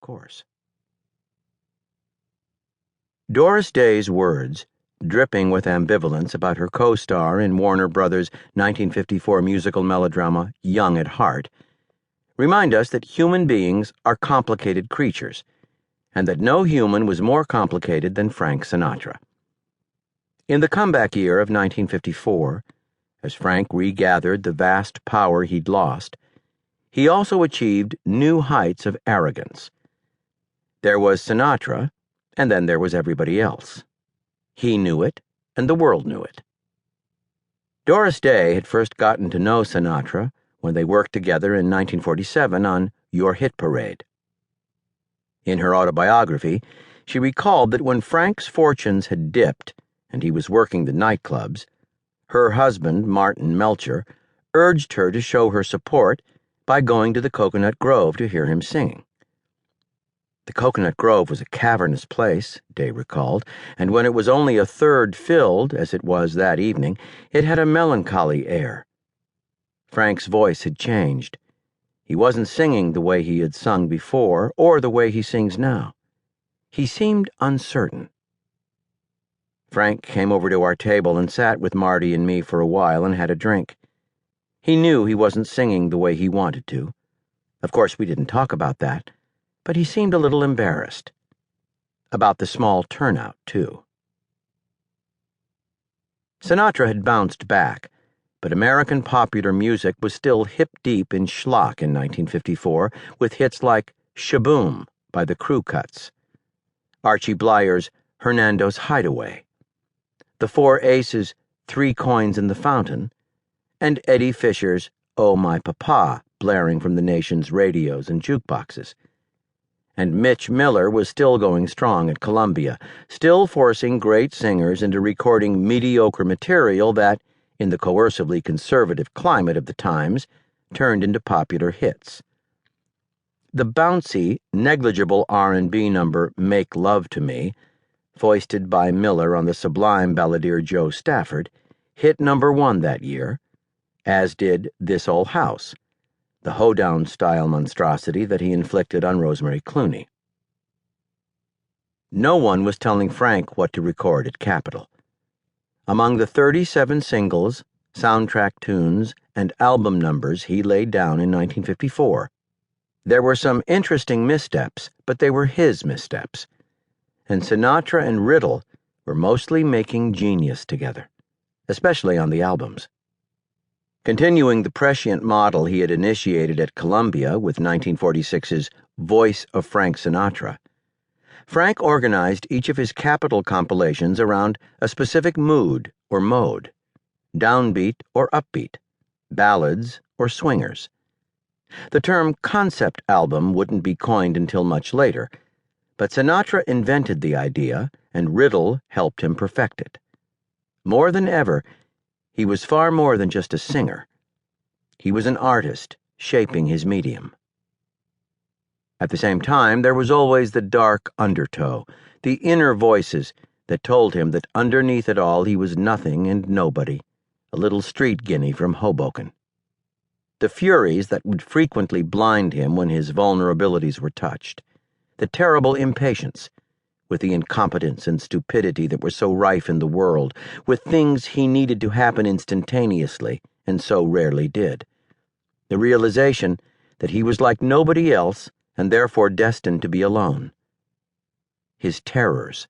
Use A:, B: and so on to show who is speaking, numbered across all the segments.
A: course. Doris Day's words, dripping with ambivalence about her co-star in Warner Brothers' 1954 musical melodrama Young at Heart, remind us that human beings are complicated creatures, and that no human was more complicated than Frank Sinatra. In the comeback year of 1954, as Frank regathered the vast power he'd lost, he also achieved new heights of arrogance. There was Sinatra, and then there was everybody else. He knew it, and the world knew it. Doris Day had first gotten to know Sinatra when they worked together in 1947 on Your Hit Parade. In her autobiography, she recalled that when Frank's fortunes had dipped and he was working the nightclubs, her husband, Martin Melcher, urged her to show her support by going to the Coconut Grove to hear him sing. The Coconut Grove was a cavernous place, Day recalled, and when it was only a third filled, as it was that evening, it had a melancholy air. Frank's voice had changed. He wasn't singing the way he had sung before, or the way he sings now. He seemed uncertain. Frank came over to our table and sat with Marty and me for a while and had a drink. He knew he wasn't singing the way he wanted to. Of course, we didn't talk about that, but he seemed a little embarrassed. About the small turnout, too. Sinatra had bounced back, but American popular music was still hip-deep in schlock in 1954, with hits like Shaboom by the Crew Cuts, Archie Bleier's Hernando's Hideaway, the Four Aces' Three Coins in the Fountain, and Eddie Fisher's Oh My Papa blaring from the nation's radios and jukeboxes. And Mitch Miller was still going strong at Columbia, still forcing great singers into recording mediocre material that, in the coercively conservative climate of the times, turned into popular hits. The bouncy, negligible R&B number Make Love to Me, foisted by Miller on the sublime balladeer Joe Stafford, hit #1 that year, as did This Old House, the hoedown-style monstrosity that he inflicted on Rosemary Clooney. No one was telling Frank what to record at Capitol. Among the 37 singles, soundtrack tunes, and album numbers he laid down in 1954, there were some interesting missteps, but they were his missteps. And Sinatra and Riddle were mostly making genius together, especially on the albums. Continuing the prescient model he had initiated at Columbia with 1946's Voice of Frank Sinatra, Frank organized each of his Capitol compilations around a specific mood or mode, downbeat or upbeat, ballads or swingers. The term concept album wouldn't be coined until much later, but Sinatra invented the idea, and Riddle helped him perfect it. More than ever, he was far more than just a singer. He was an artist, shaping his medium. At the same time, there was always the dark undertow, the inner voices that told him that underneath it all he was nothing and nobody, a little street guinea from Hoboken. The furies that would frequently blind him when his vulnerabilities were touched, the terrible impatience, with the incompetence and stupidity that were so rife in the world, with things he needed to happen instantaneously and so rarely did. The realization that he was like nobody else and therefore destined to be alone. His terrors,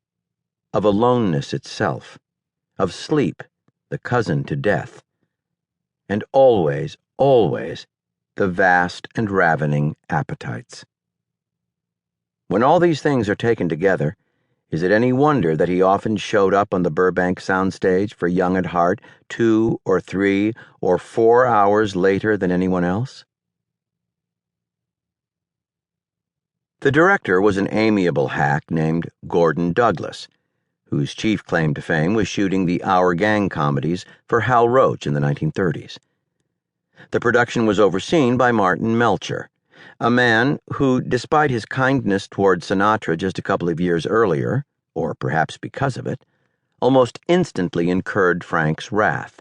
A: of aloneness itself, of sleep, the cousin to death, and always, always, the vast and ravening appetites. When all these things are taken together, is it any wonder that he often showed up on the Burbank soundstage for Young at Heart 2 or 3 or 4 hours later than anyone else? The director was an amiable hack named Gordon Douglas, whose chief claim to fame was shooting the Our Gang comedies for Hal Roach in the 1930s. The production was overseen by Martin Melcher, a man who, despite his kindness toward Sinatra just a couple of years earlier, or perhaps because of it, almost instantly incurred Frank's wrath,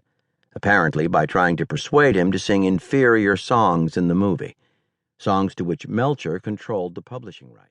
A: apparently by trying to persuade him to sing inferior songs in the movie, songs to which Melcher controlled the publishing rights.